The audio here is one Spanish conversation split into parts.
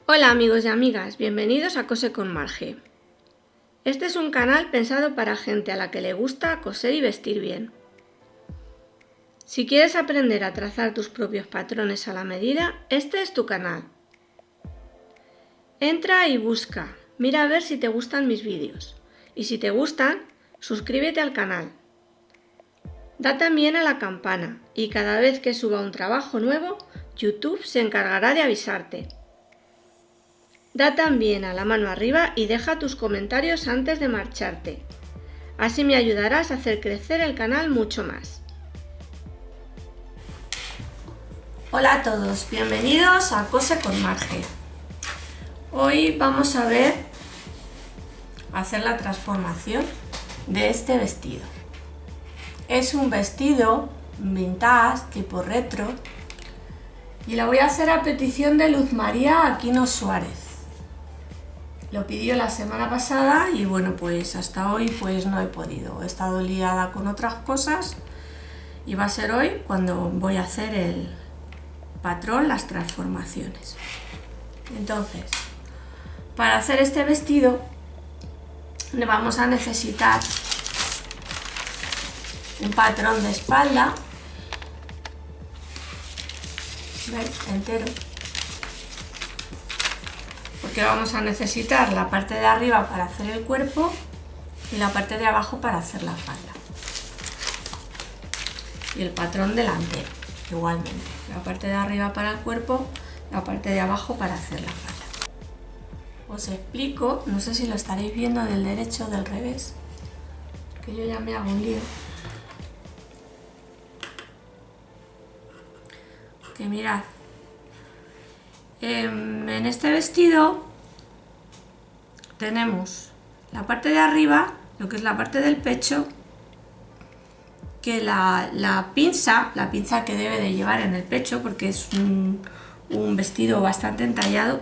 Hola amigos y amigas, bienvenidos a Cose con Marge. Este es un canal pensado para gente a la que le gusta coser y vestir bien. Si quieres aprender a trazar tus propios patrones a la medida, este es tu canal. Entra y busca, mira a ver si te gustan mis vídeos. Y si te gustan, suscríbete al canal. Da también a la campana y cada vez que suba un trabajo nuevo, YouTube se encargará de avisarte. Da también a la mano arriba y deja tus comentarios antes de marcharte. Así me ayudarás a hacer crecer el canal mucho más. Hola a todos, bienvenidos a Cose con Marge. Hoy vamos a hacer la transformación de este vestido. Es un vestido vintage tipo retro y la voy a hacer a petición de Luz María Aquino Suárez. Lo pidió la semana pasada y bueno, pues hasta hoy pues no he podido. He estado liada con otras cosas y va a ser hoy cuando voy a hacer el patrón, las transformaciones. Entonces, para hacer este vestido le vamos a necesitar un patrón de espalda, ¿veis? Entero. Porque vamos a necesitar la parte de arriba para hacer el cuerpo y la parte de abajo para hacer la falda. Y el patrón delantero, igualmente. La parte de arriba para el cuerpo, la parte de abajo para hacer la falda. Os explico, no sé si lo estaréis viendo del derecho o del revés, que yo ya me hago un lío. Que mirad. En este vestido tenemos la parte de arriba, lo que es la parte del pecho, que la pinza que debe de llevar en el pecho, porque es un vestido bastante entallado,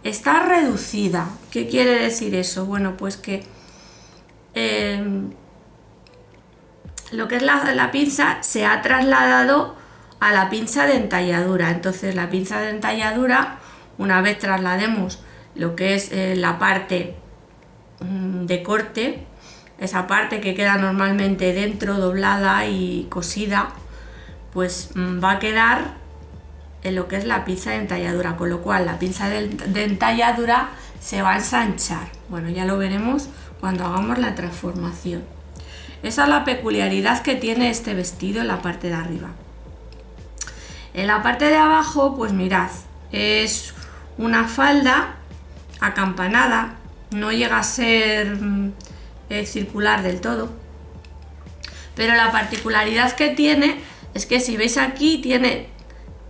está reducida. ¿Qué quiere decir eso? Bueno, pues que lo que es la pinza se ha trasladado a la pinza de entalladura. Entonces la pinza de entalladura, una vez traslademos lo que es la parte de corte, esa parte que queda normalmente dentro, doblada y cosida, pues va a quedar en lo que es la pinza de entalladura, con lo cual la pinza de entalladura se va a ensanchar. Bueno, ya lo veremos cuando hagamos la transformación. Esa es la peculiaridad que tiene este vestido en la parte de arriba. En la parte de abajo, pues mirad, es una falda acampanada, no llega a ser circular del todo, pero la particularidad que tiene es que si veis aquí tiene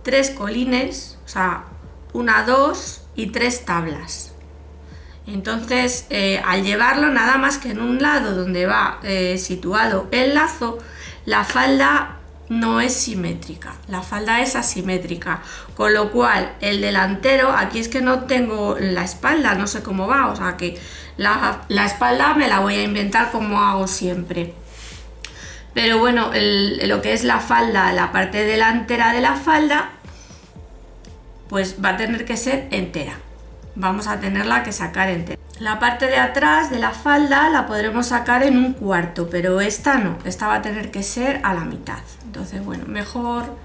3 colines, o sea, 1, 2 y 3 tablas. Entonces, al llevarlo nada más que en un lado donde va situado el lazo, la falda no es simétrica, la falda es asimétrica, con lo cual el delantero, aquí es que no tengo la espalda, no sé cómo va, o sea que la espalda me la voy a inventar como hago siempre. Pero bueno, lo que es la falda, la parte delantera de la falda, pues va a tener que ser entera, vamos a tenerla que sacar entera. La parte de atrás de la falda la podremos sacar en 1/4, pero esta no, esta va a tener que ser a la mitad. Entonces, bueno, mejor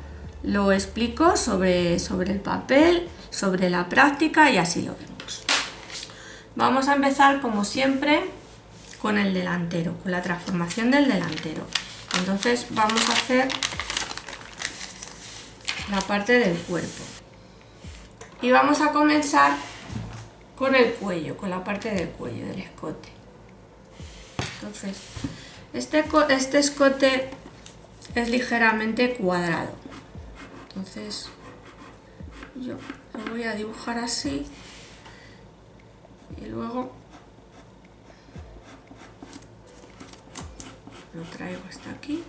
lo explico sobre el papel, sobre la práctica y así lo vemos. Vamos a empezar, como siempre, con el delantero, con la transformación del delantero. Entonces vamos a hacer la parte del cuerpo. Y vamos a comenzar con el cuello, con la parte del cuello, del escote. Entonces, este escote es ligeramente cuadrado. Entonces, yo lo voy a dibujar así y luego lo traigo hasta aquí.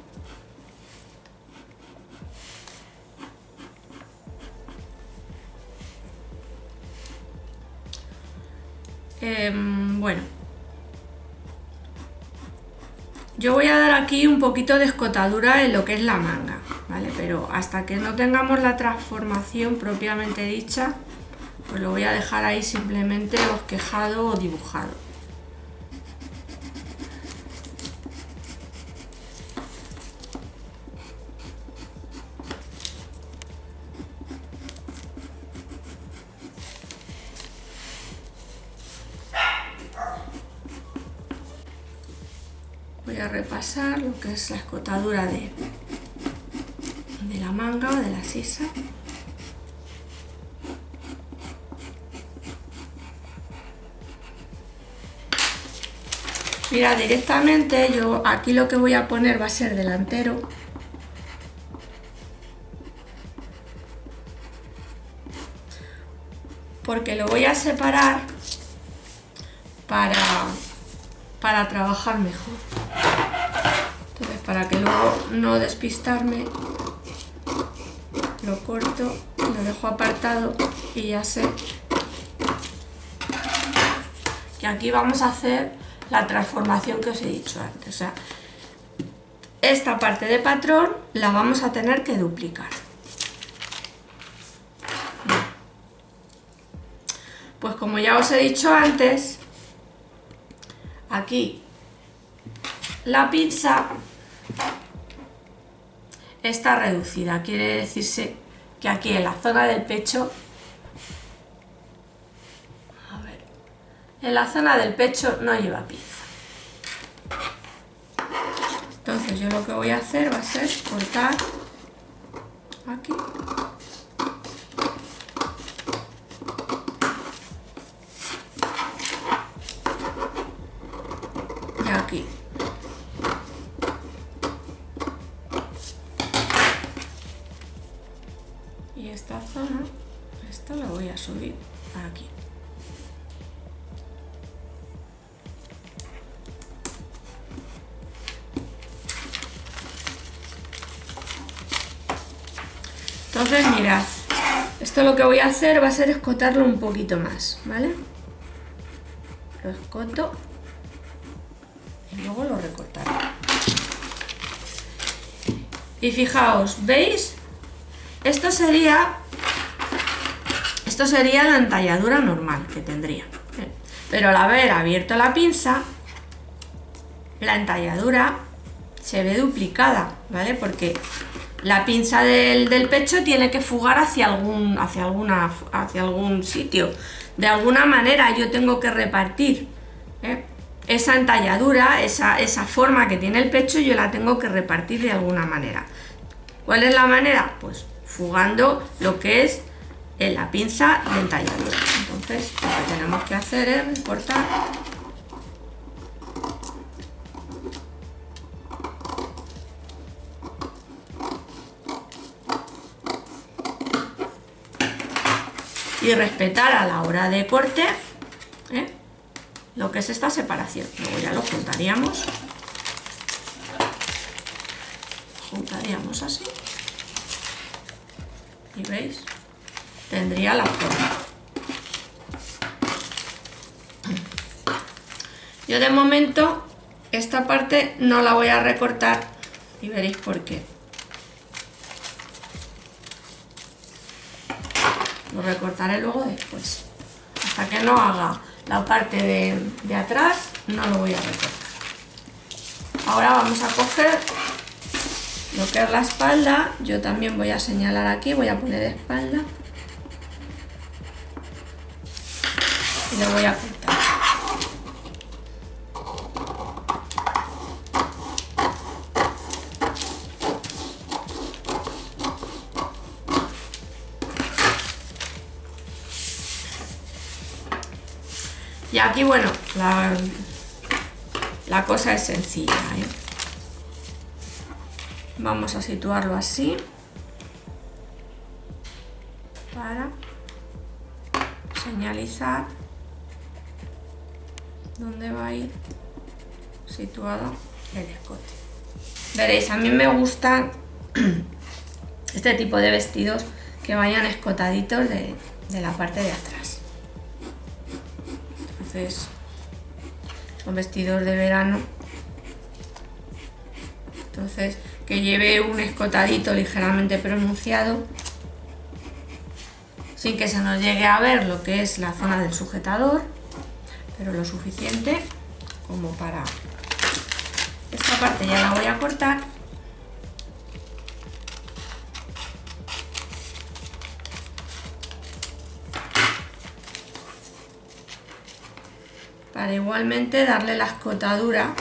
Bueno, yo voy a dar aquí un poquito de escotadura en lo que es la manga, ¿vale? Pero hasta que no tengamos la transformación propiamente dicha, pues lo voy a dejar ahí simplemente bosquejado o dibujado. Voy a repasar lo que es la escotadura de la manga o de la sisa. Mira, directamente yo aquí lo que voy a poner va a ser delantero. Porque lo voy a separar para trabajar mejor. Entonces, para que luego no despistarme, lo corto, lo dejo apartado y ya sé que aquí vamos a hacer la transformación que os he dicho antes. O sea, esta parte de patrón la vamos a tener que duplicar. Pues como ya os he dicho antes, aquí la pinza está reducida, quiere decirse que aquí en la zona del pecho, en la zona del pecho no lleva pinza. Entonces yo lo que voy a hacer va a ser cortar aquí. Y aquí. Y esta zona, esta la voy a subir aquí. Entonces mirad, esto lo que voy a hacer va a ser escotarlo un poquito más, ¿vale? Lo escoto y luego lo recortaré. Y fijaos, ¿veis? Esto sería la entalladura normal que tendría. Pero al haber abierto la pinza, la entalladura se ve duplicada, ¿vale? Porque la pinza del pecho tiene que fugar hacia algún sitio. De alguna manera yo tengo que repartir esa entalladura, esa forma que tiene el pecho, yo la tengo que repartir de alguna manera. ¿Cuál es la manera? Pues fugando lo que es la pinza de entalladura. Entonces lo que tenemos que hacer es recortar y respetar a la hora de corte lo que es esta separación. Luego ya lo juntaríamos así y veis, tendría la forma. Yo de momento esta parte no la voy a recortar y veréis por qué. Lo recortaré luego después. Hasta que no haga la parte de atrás no lo voy a recortar. Ahora vamos a coger lo que es la espalda. Yo también voy a señalar aquí, voy a poner espalda y lo voy a cortar. Y aquí, bueno, la cosa es sencilla, ¿eh? Vamos a situarlo así para señalizar dónde va a ir situado el escote. Veréis, a mí me gustan este tipo de vestidos que vayan escotaditos de la parte de atrás. Entonces, son vestidos de verano. Entonces, que lleve un escotadito ligeramente pronunciado sin que se nos llegue a ver lo que es la zona del sujetador, pero lo suficiente como para... Esta parte ya la voy a cortar. Para igualmente darle la escotadura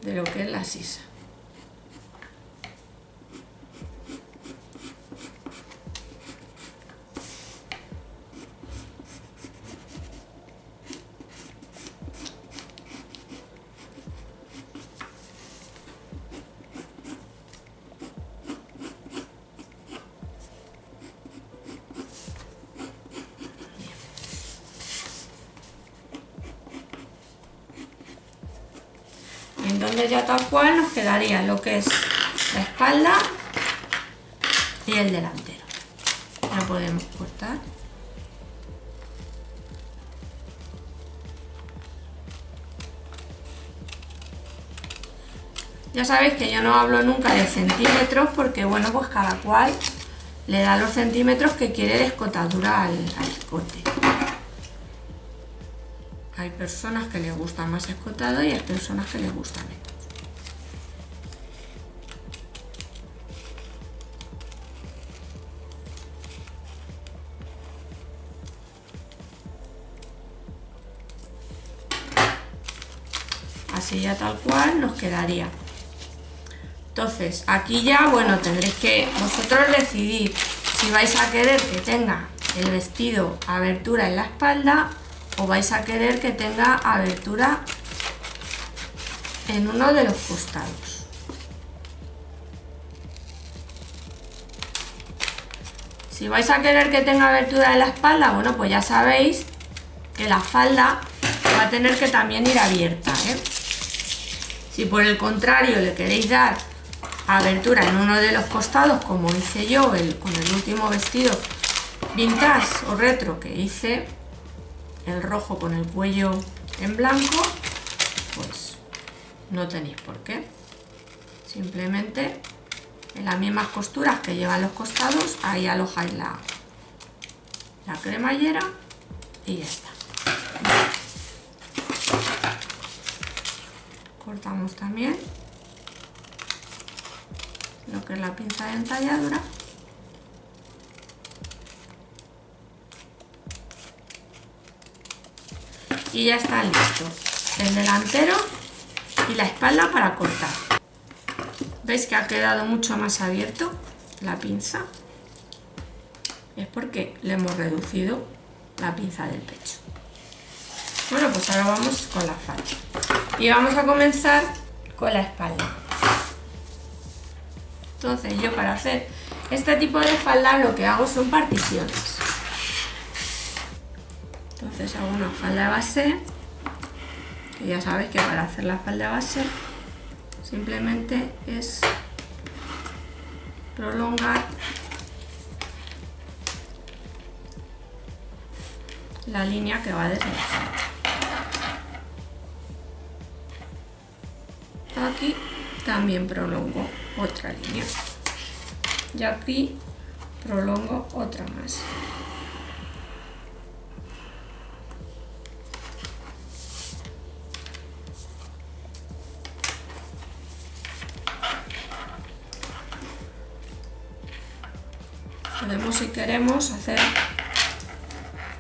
de lo que es la sisa. Entonces ya tal cual nos quedaría lo que es la espalda y el delantero. Ya podemos cortar. Ya sabéis que yo no hablo nunca de centímetros porque bueno, pues cada cual le da los centímetros que quiere de escotadura al escote. Hay personas que les gusta más escotado y hay personas que les gusta menos. Así ya tal cual nos quedaría. Entonces aquí ya, bueno, tendréis que vosotros decidir si vais a querer que tenga el vestido abertura en la espalda o vais a querer que tenga abertura en uno de los costados. Si vais a querer que tenga abertura en la espalda, bueno, pues ya sabéis que la falda va a tener que también ir abierta, ¿eh? Si por el contrario le queréis dar abertura en uno de los costados, como hice yo con el último vestido vintage o retro que hice, el rojo con el cuello en blanco, pues no tenéis por qué. Simplemente en las mismas costuras que llevan los costados, ahí alojáis la cremallera y ya está. Cortamos también lo que es la pinza de entalladura. Y ya está listo el delantero y la espalda para cortar. ¿Veis que ha quedado mucho más abierto la pinza? Es porque le hemos reducido la pinza del pecho. Bueno, pues ahora vamos con la falda. Y vamos a comenzar con la espalda. Entonces yo para hacer este tipo de falda lo que hago son particiones. Entonces hago una falda base, que ya sabéis que para hacer la falda base simplemente es prolongar la línea que va desde la falda. Aquí también prolongo otra línea y aquí prolongo otra más. Podemos, si queremos, hacer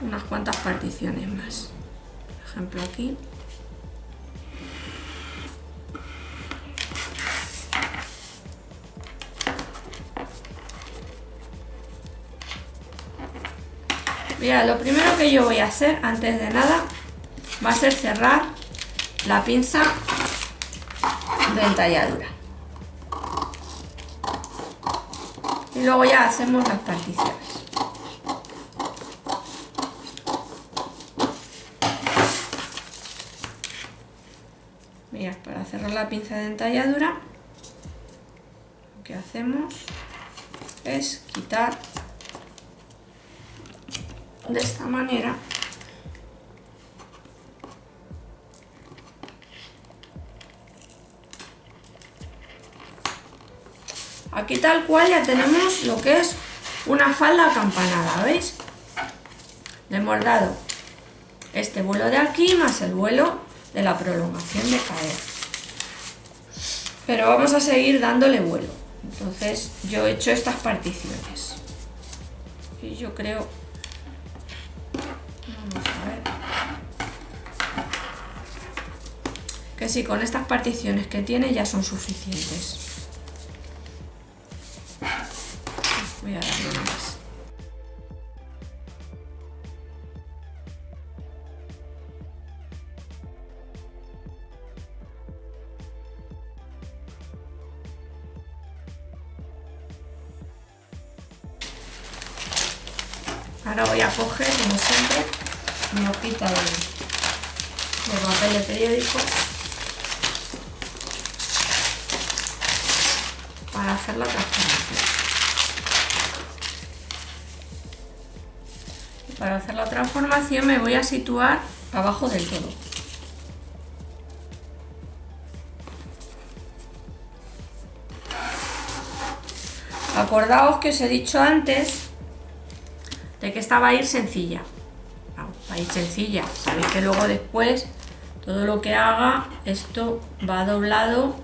unas cuantas particiones más. Por ejemplo, aquí. Mira, lo primero que yo voy a hacer, antes de nada, va a ser cerrar la pinza de entalladura. Y luego ya hacemos las particiones. Mirad, para cerrar la pinza de entalladura, lo que hacemos es quitar de esta manera aquí tal cual ya tenemos lo que es una falda acampanada, ¿veis? Le hemos dado este vuelo de aquí más el vuelo de la prolongación de cadera, pero vamos a seguir dándole vuelo. Entonces yo he hecho estas particiones y yo creo, vamos a ver, que sí, con estas particiones que tiene ya son suficientes. Voy a darle una más. Ahora voy a coger, como siempre, mi hojita de papel de periódico para hacer la transformación. Y para hacer la transformación me voy a situar abajo del todo. Acordaos que os he dicho antes de que esta va a ir sencilla. Va a ir sencilla. Sabéis que luego después todo lo que haga esto va doblado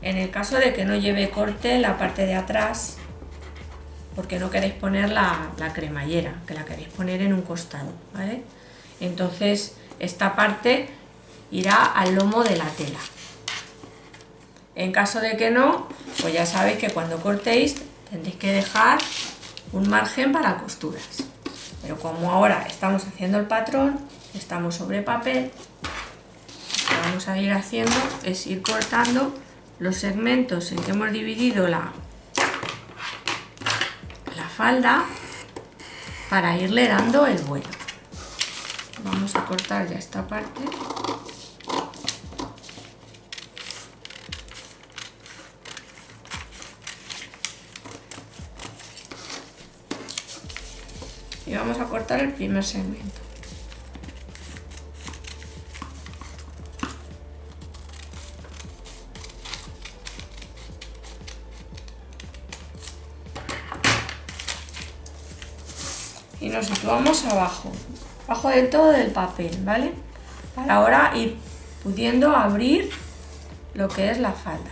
en el caso de que no lleve corte en la parte de atrás, porque no queréis poner la cremallera, que la queréis poner en un costado, ¿vale? Entonces esta parte irá al lomo de la tela. En caso de que no, pues ya sabéis que cuando cortéis tendréis que dejar un margen para costuras. Pero como ahora estamos haciendo el patrón, estamos sobre papel, lo que vamos a ir haciendo es ir cortando los segmentos en que hemos dividido la falda para irle dando el vuelo. Vamos a cortar ya esta parte. Y vamos a cortar el primer segmento. Y nos situamos abajo del todo del papel, ¿vale? Para ahora ir pudiendo abrir lo que es la falda.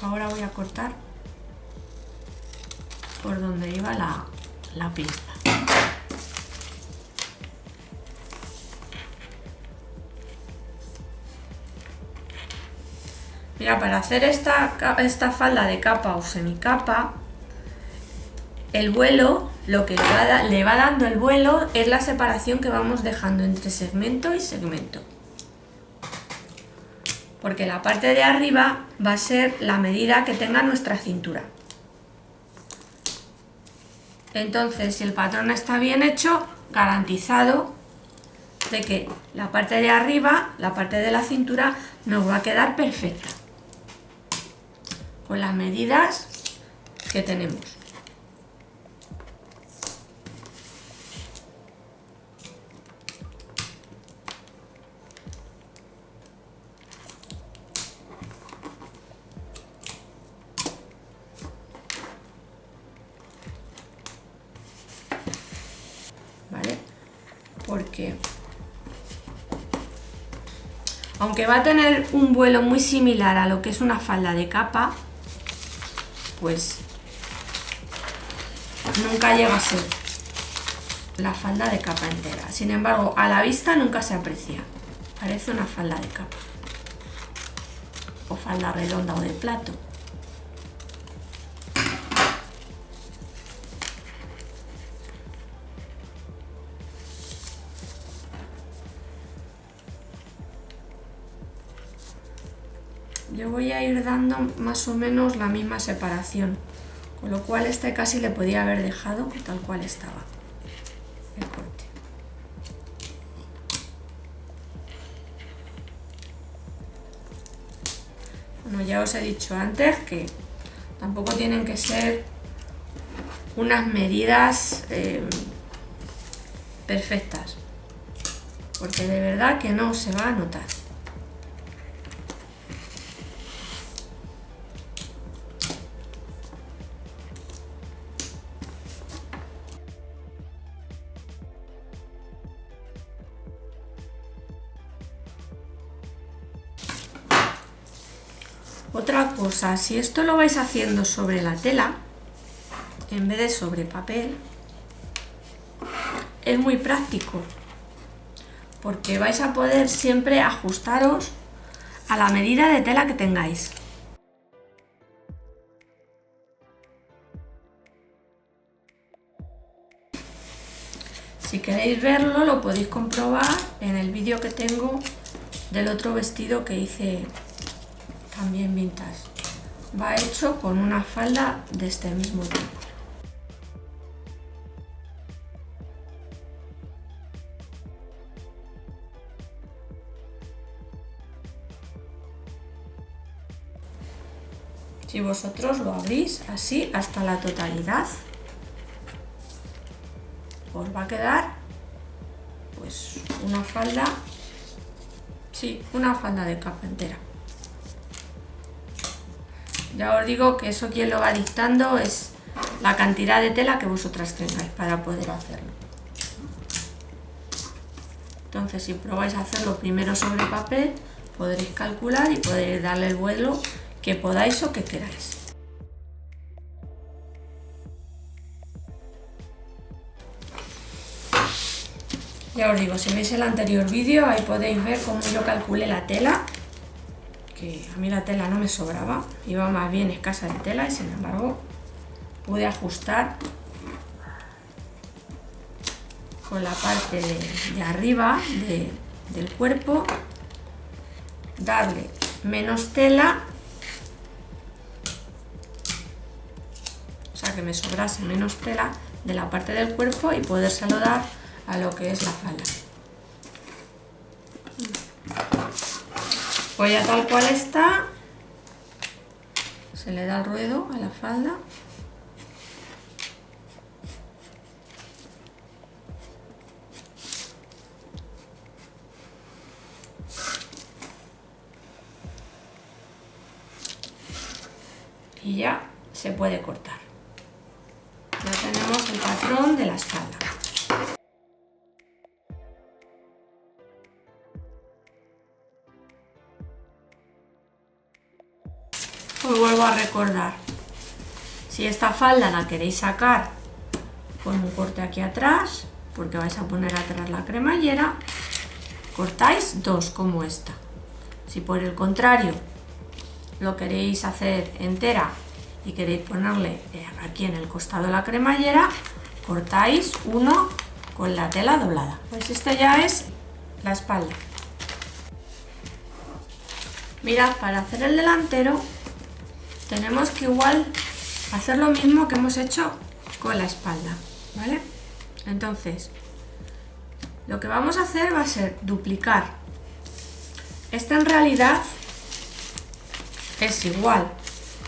Ahora voy a cortar por donde iba la pinza. Mira, para hacer esta falda de capa o semicapa, el vuelo, lo que le va dando el vuelo es la separación que vamos dejando entre segmento y segmento. Porque la parte de arriba va a ser la medida que tenga nuestra cintura. Entonces, si el patrón está bien hecho, garantizado de que la parte de arriba, la parte de la cintura, nos va a quedar perfecta, con las medidas que tenemos. ¿Vale? Porque aunque va a tener un vuelo muy similar a lo que es una falda de capa, pues nunca llega a ser la falda de capa entera. Sin embargo, a la vista nunca se aprecia. Parece una falda de capa o falda redonda o de plato. yo voy a ir dando más o menos la misma separación, con lo cual este casi le podía haber dejado tal cual estaba el corte. Bueno, ya os he dicho antes que tampoco tienen que ser unas medidas perfectas, porque de verdad que no se va a notar. Otra cosa, si esto lo vais haciendo sobre la tela, en vez de sobre papel, es muy práctico, porque vais a poder siempre ajustaros a la medida de tela que tengáis. Si queréis verlo, lo podéis comprobar en el vídeo que tengo del otro vestido que hice también vintage. Va hecho con una falda de este mismo tipo. Si vosotros lo abrís así hasta la totalidad, os va a quedar pues una falda, sí, una falda de capa entera. Ya os digo que eso quien lo va dictando es la cantidad de tela que vosotras tengáis para poder hacerlo. Entonces, si probáis a hacerlo primero sobre papel, podréis calcular y podréis darle el vuelo que podáis o que queráis. Ya os digo, si veis el anterior vídeo, ahí podéis ver cómo yo calculé la tela, que a mí la tela no me sobraba, iba más bien escasa de tela y sin embargo pude ajustar con la parte de arriba del cuerpo, darle menos tela, o sea que me sobrase menos tela de la parte del cuerpo y podérselo dar a lo que es la falda. Pues ya tal cual está, se le da el ruedo a la falda. Y ya se puede cortar. Ya tenemos el patrón de la espalda. Os vuelvo a recordar, si esta falda la queréis sacar con un corte aquí atrás, porque vais a poner atrás la cremallera, cortáis dos como esta. Si por el contrario lo queréis hacer entera y queréis ponerle aquí en el costado la cremallera, cortáis uno con la tela doblada. Pues esta ya es la espalda. Mirad, para hacer el delantero tenemos que igual hacer lo mismo que hemos hecho con la espalda, ¿vale? Entonces, lo que vamos a hacer va a ser duplicar. Esta en realidad es igual.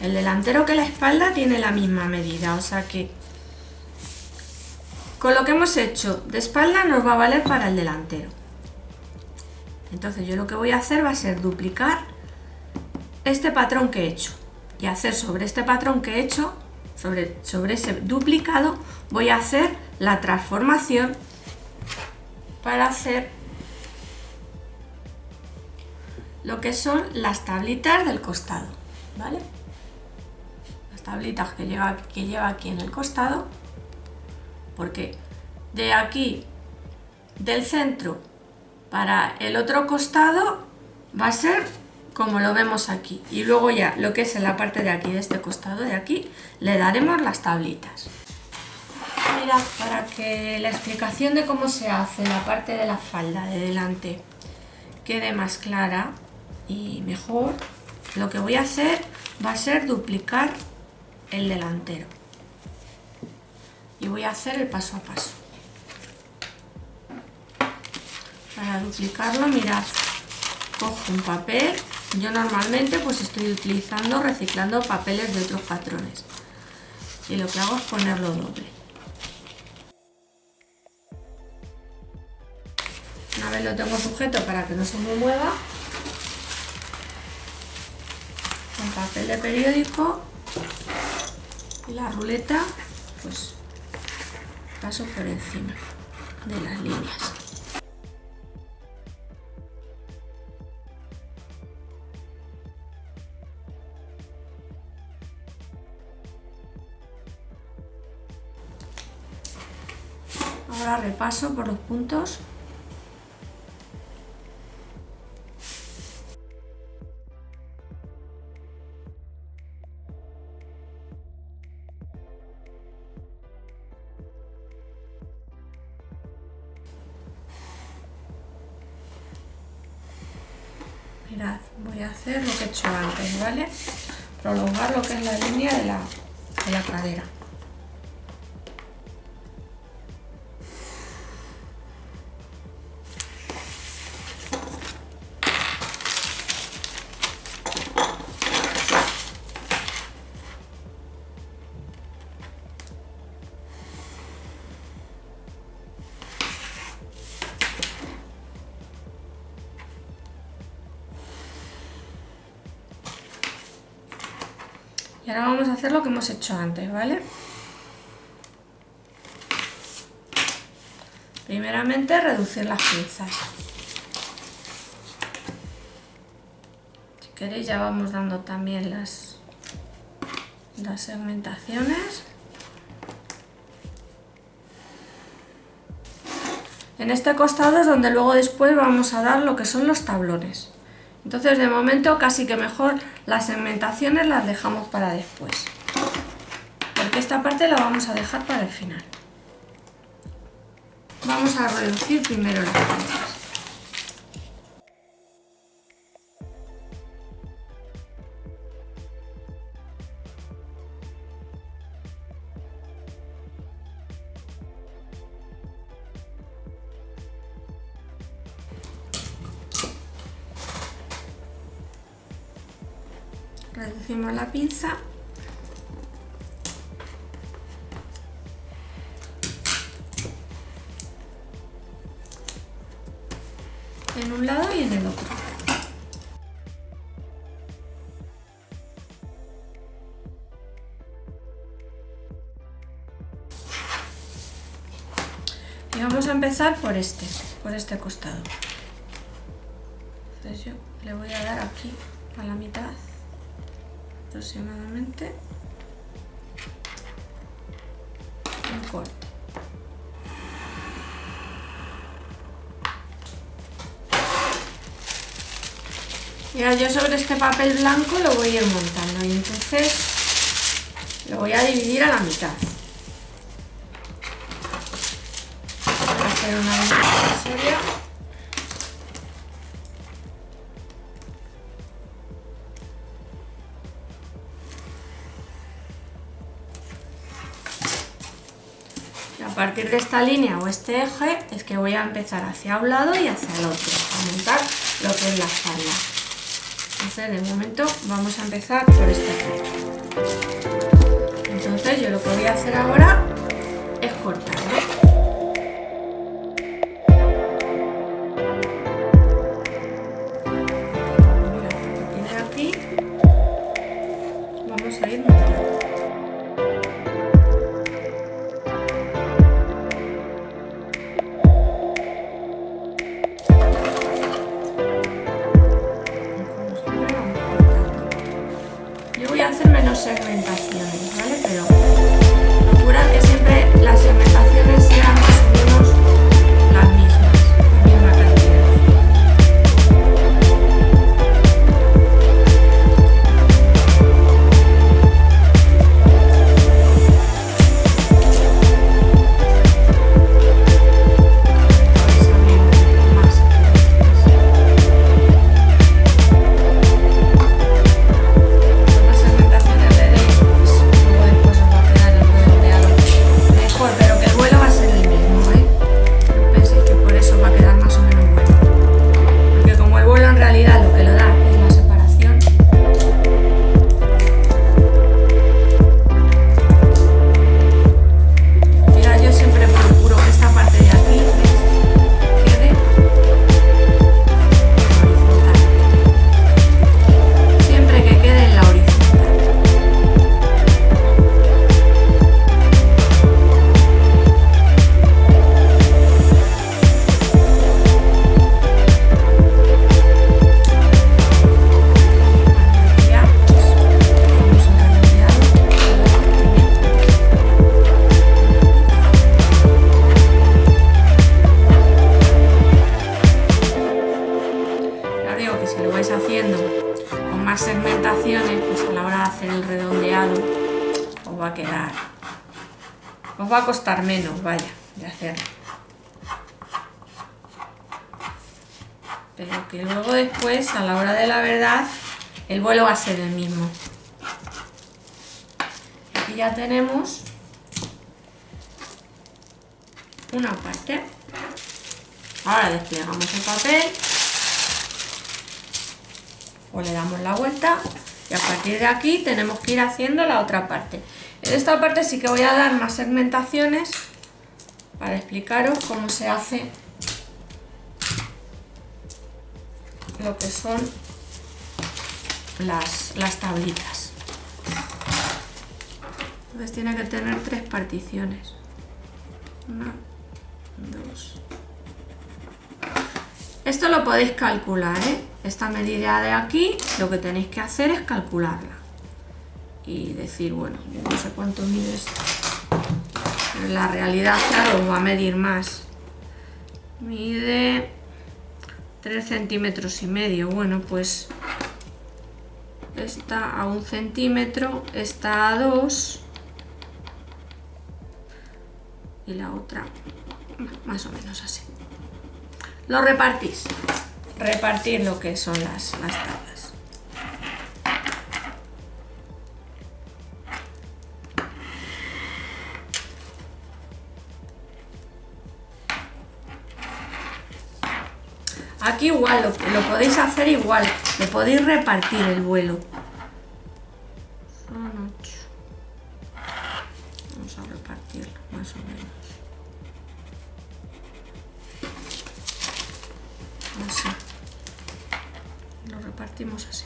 El delantero que la espalda tiene la misma medida, o sea que con lo que hemos hecho de espalda nos va a valer para el delantero. Entonces yo lo que voy a hacer va a ser duplicar este patrón que he hecho. Y hacer sobre este patrón que he hecho, sobre ese duplicado, voy a hacer la transformación para hacer lo que son las tablitas del costado, ¿vale? Las tablitas que lleva aquí en el costado, porque de aquí, del centro para el otro costado, va a ser como lo vemos aquí, y luego ya lo que es en la parte de aquí, de este costado de aquí, le daremos las tablitas. Mirad, para que la explicación de cómo se hace la parte de la falda de delante quede más clara y mejor, lo que voy a hacer va a ser duplicar el delantero. Y voy a hacer el paso a paso. Para duplicarlo, mirad, cojo un papel. Yo normalmente pues estoy utilizando, reciclando papeles de otros patrones. Y lo que hago es ponerlo doble. Una vez lo tengo sujeto para que no se me mueva, con papel de periódico y la ruleta, pues paso por encima de las líneas. Ahora repaso por los puntos. Mirad, voy a hacer lo que he hecho antes, ¿vale? Prolongar lo que es la línea de la cadera. Y ahora vamos a hacer lo que hemos hecho antes, ¿vale? Primeramente, reducir las pinzas. Si queréis ya vamos dando también las segmentaciones. En este costado es donde luego después vamos a dar lo que son los tablones. Entonces de momento casi que mejor las segmentaciones las dejamos para después, porque esta parte la vamos a dejar para el final. Vamos a reducir primero las pinzas. Reducimos la pinza en un lado y en el otro. Y vamos a empezar por este costado. Entonces yo le voy a dar aquí a la mitad aproximadamente un corte. Y ahora yo sobre este papel blanco lo voy a ir montando y entonces lo voy a dividir a la mitad. Voy a hacer una línea seria. A partir de esta línea o este eje es que voy a empezar hacia un lado y hacia el otro, a montar lo que es la falda. Entonces de momento vamos a empezar por este eje. Entonces yo lo que voy a hacer ahora es cortarlo. Mira, a partir de aquí vamos a ir montando. Yo voy a hacer menos segmentaciones, ¿vale? Pero procura que os va a costar menos, vaya, de hacerlo. Pero que luego después, a la hora de la verdad, el vuelo va a ser el mismo. Aquí ya tenemos una parte. Ahora desplegamos el papel, o le damos la vuelta, y a partir de aquí tenemos que ir haciendo la otra parte. En esta parte sí que voy a dar más segmentaciones para explicaros cómo se hace lo que son las tablitas. Entonces tiene que tener 3 particiones. 1, 2. Esto lo podéis calcular, ¿eh? Esta medida de aquí, lo que tenéis que hacer es calcularla y decir, bueno, yo no sé cuánto mide esto, pero en la realidad, claro, os va a medir más. Mide 3,5 centímetros. Bueno, pues esta a 1 centímetro, esta a 2 y la otra más o menos así. Lo repartís. Repartir lo que son las tablas. Aquí igual, lo podéis hacer igual, le podéis repartir el vuelo. Son 8. Vamos a repartirlo más o menos. Así. Lo repartimos así.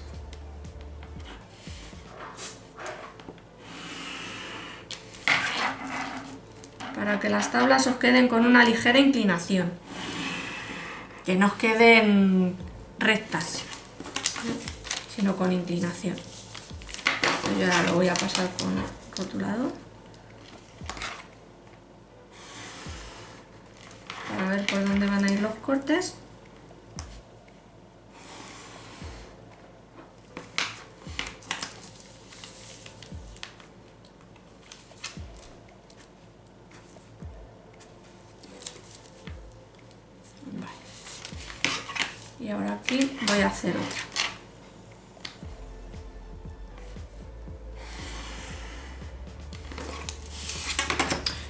Para que las tablas os queden con una ligera inclinación. Que no os queden rectas, sino con inclinación. Yo ahora lo voy a pasar con rotulador para ver por dónde van a ir los cortes. Y ahora aquí voy a hacer otra.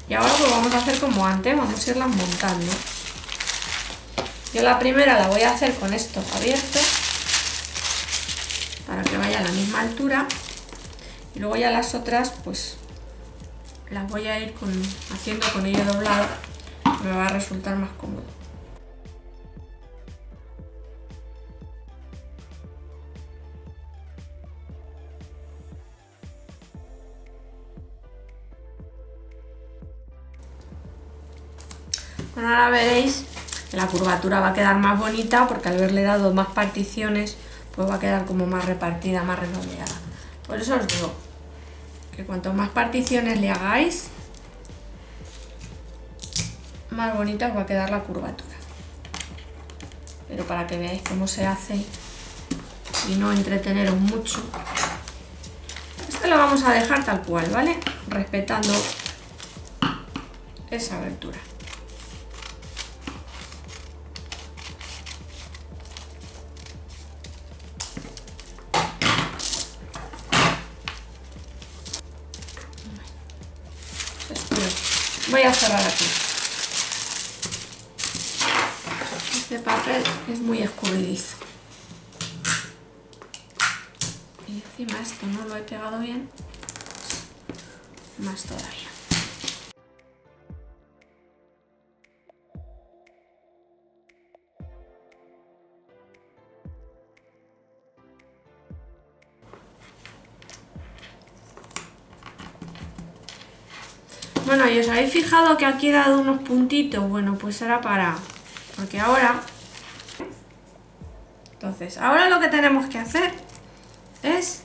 Y ahora pues vamos a hacer como antes, vamos a irlas montando. Yo la primera la voy a hacer con esto abierto, para que vaya a la misma altura. Y luego ya las otras pues las voy a ir haciendo con ello doblado, me va a resultar más cómodo. Bueno, ahora veréis que la curvatura va a quedar más bonita porque al haberle dado más particiones pues va a quedar como más repartida, más redondeada. Por eso os digo que cuanto más particiones le hagáis, más bonita os va a quedar la curvatura. Pero para que veáis cómo se hace y no entreteneros mucho, este lo vamos a dejar tal cual, ¿vale? Respetando esa abertura. Voy a cerrar aquí. Este papel es muy escurridizo. Y encima esto no lo he pegado bien, más todavía. Bueno, y os habéis fijado que aquí he dado unos puntitos. Bueno, pues era porque ahora... Entonces, ahora lo que tenemos que hacer es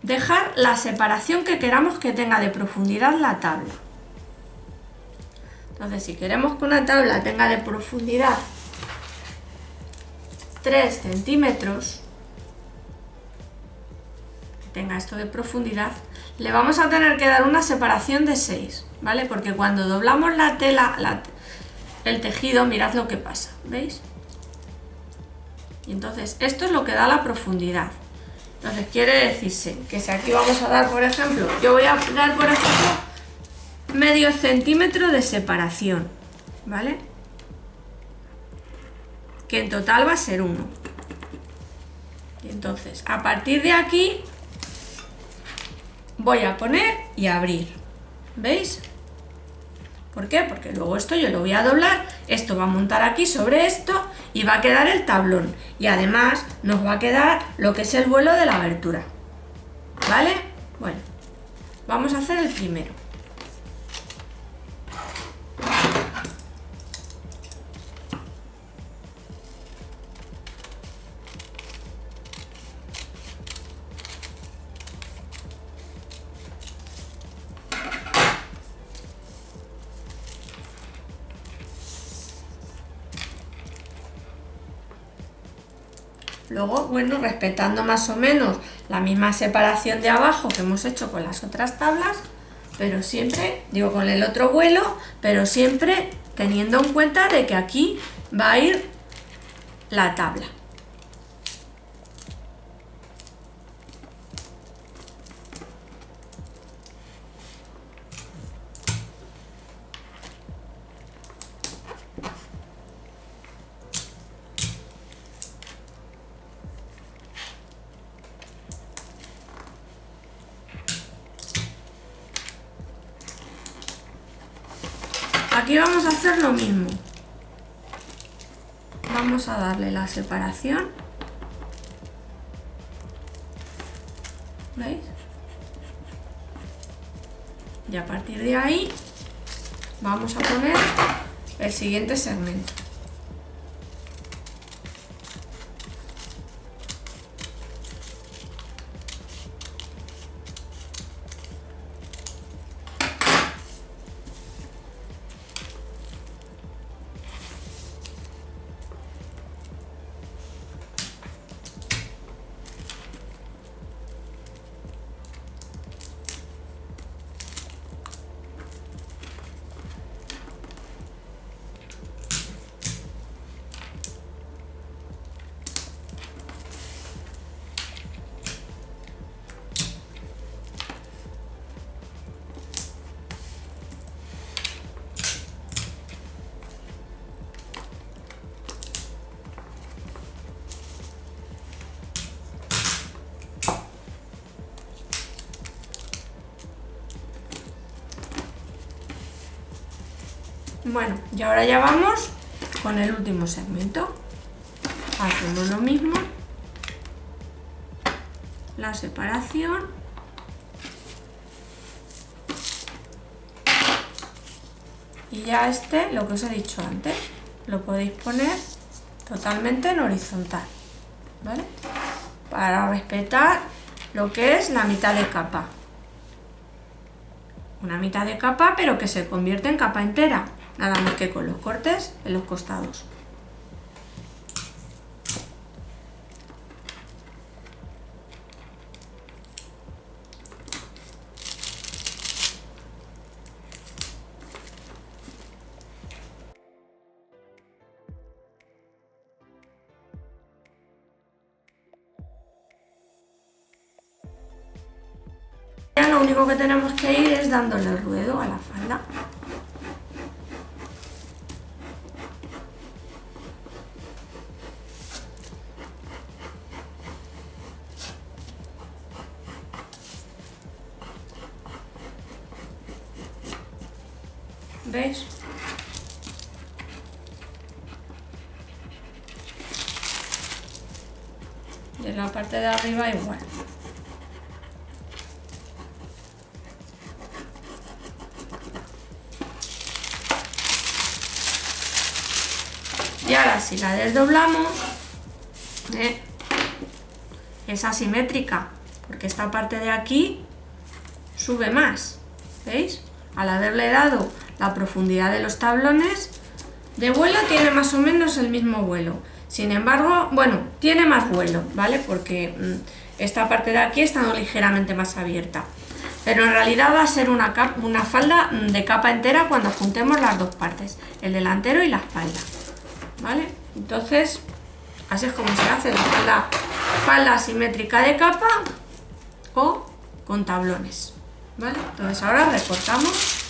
dejar la separación que queramos que tenga de profundidad la tabla. Entonces, si queremos que una tabla tenga de profundidad 3 centímetros, que tenga esto de profundidad, le vamos a tener que dar una separación de 6, ¿vale? Porque cuando doblamos la tela, el tejido, mirad lo que pasa, ¿veis? Y entonces esto es lo que da la profundidad. Entonces quiere decirse que si aquí vamos a dar, por ejemplo, yo voy a dar, por ejemplo, medio centímetro de separación, ¿vale? Que en total va a ser 1. Y entonces, a partir de aquí, voy a poner y abrir, ¿veis? ¿Por qué? Porque luego esto yo lo voy a doblar, esto va a montar aquí sobre esto y va a quedar el tablón. Y además nos va a quedar lo que es el vuelo de la abertura, ¿vale? Bueno, vamos a hacer el primero. Luego, bueno, respetando más o menos la misma separación de abajo que hemos hecho con las otras tablas, pero siempre, digo con el otro vuelo, pero siempre teniendo en cuenta de que aquí va a ir la tabla. Aquí vamos a hacer lo mismo. Vamos a darle la separación. ¿Veis? Y a partir de ahí vamos a poner el siguiente segmento. Bueno, y ahora ya vamos con el último segmento. Hacemos lo mismo, la separación, y ya lo que os he dicho antes, lo podéis poner totalmente en horizontal, ¿vale? Para respetar lo que es la mitad de capa. Una mitad de capa, pero que se convierte en capa entera, nada más que con los cortes en los costados. Ya lo único que tenemos que ir es dándole el ruedo a la falda. ¿Veis? Y en la parte de arriba igual. Y ahora si la desdoblamos, es asimétrica, porque esta parte de aquí sube más, ¿veis? Al haberle dado la profundidad de los tablones, de vuelo tiene más o menos el mismo vuelo. Sin embargo, bueno, tiene más vuelo, ¿vale? Porque esta parte de aquí está ligeramente más abierta. pero en realidad va a ser una falda de capa entera cuando juntemos las dos partes, el delantero y la espalda, ¿vale? Entonces, así es como se hace la falda asimétrica de capa o con tablones, ¿vale? Entonces ahora recortamos.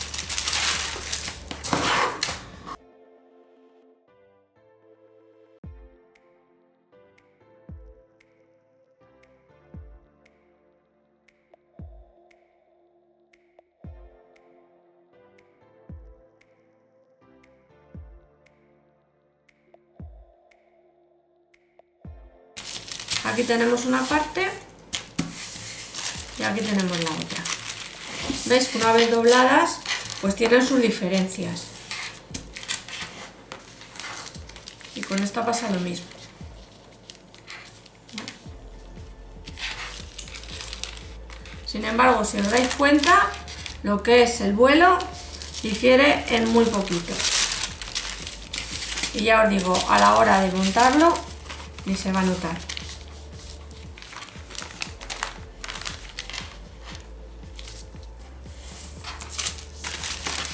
Aquí tenemos una parte y aquí tenemos la otra. ¿Veis que una vez dobladas pues tienen sus diferencias? Y con esta pasa lo mismo. Sin embargo, si os dais cuenta, lo que es el vuelo difiere en muy poquito. Y ya os digo, a la hora de montarlo ni se va a notar.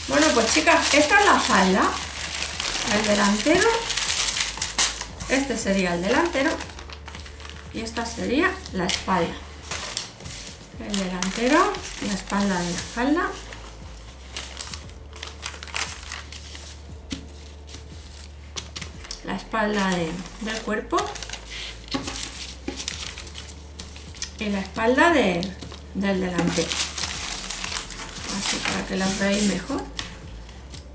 Bueno, pues chicas, esta es la falda, el delantero, este sería el delantero y esta sería la espalda. El delantero, la espalda de la falda. La espalda del cuerpo y la espalda del delantero. Así para que las veáis mejor.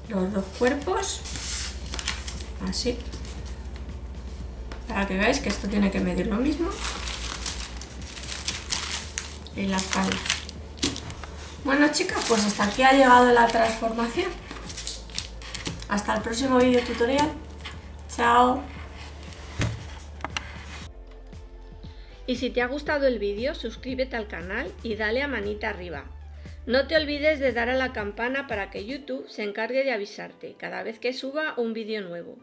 Los dos cuerpos, así, para que veáis que esto tiene que medir lo mismo, y la espalda. Bueno chicas, pues hasta aquí ha llegado la transformación. Hasta el próximo vídeo tutorial. Chao. Y si te ha gustado el vídeo, suscríbete al canal y dale a manita arriba. No te olvides de dar a la campana para que YouTube se encargue de avisarte cada vez que suba un vídeo nuevo.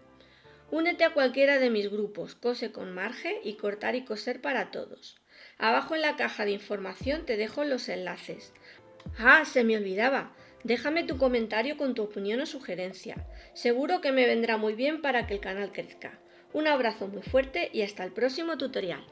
Únete a cualquiera de mis grupos Cose con Marge y Cortar y Coser para Todos. Abajo en la caja de información te dejo los enlaces. ¡Ah, se me olvidaba! Déjame tu comentario con tu opinión o sugerencia. Seguro que me vendrá muy bien para que el canal crezca. Un abrazo muy fuerte y hasta el próximo tutorial.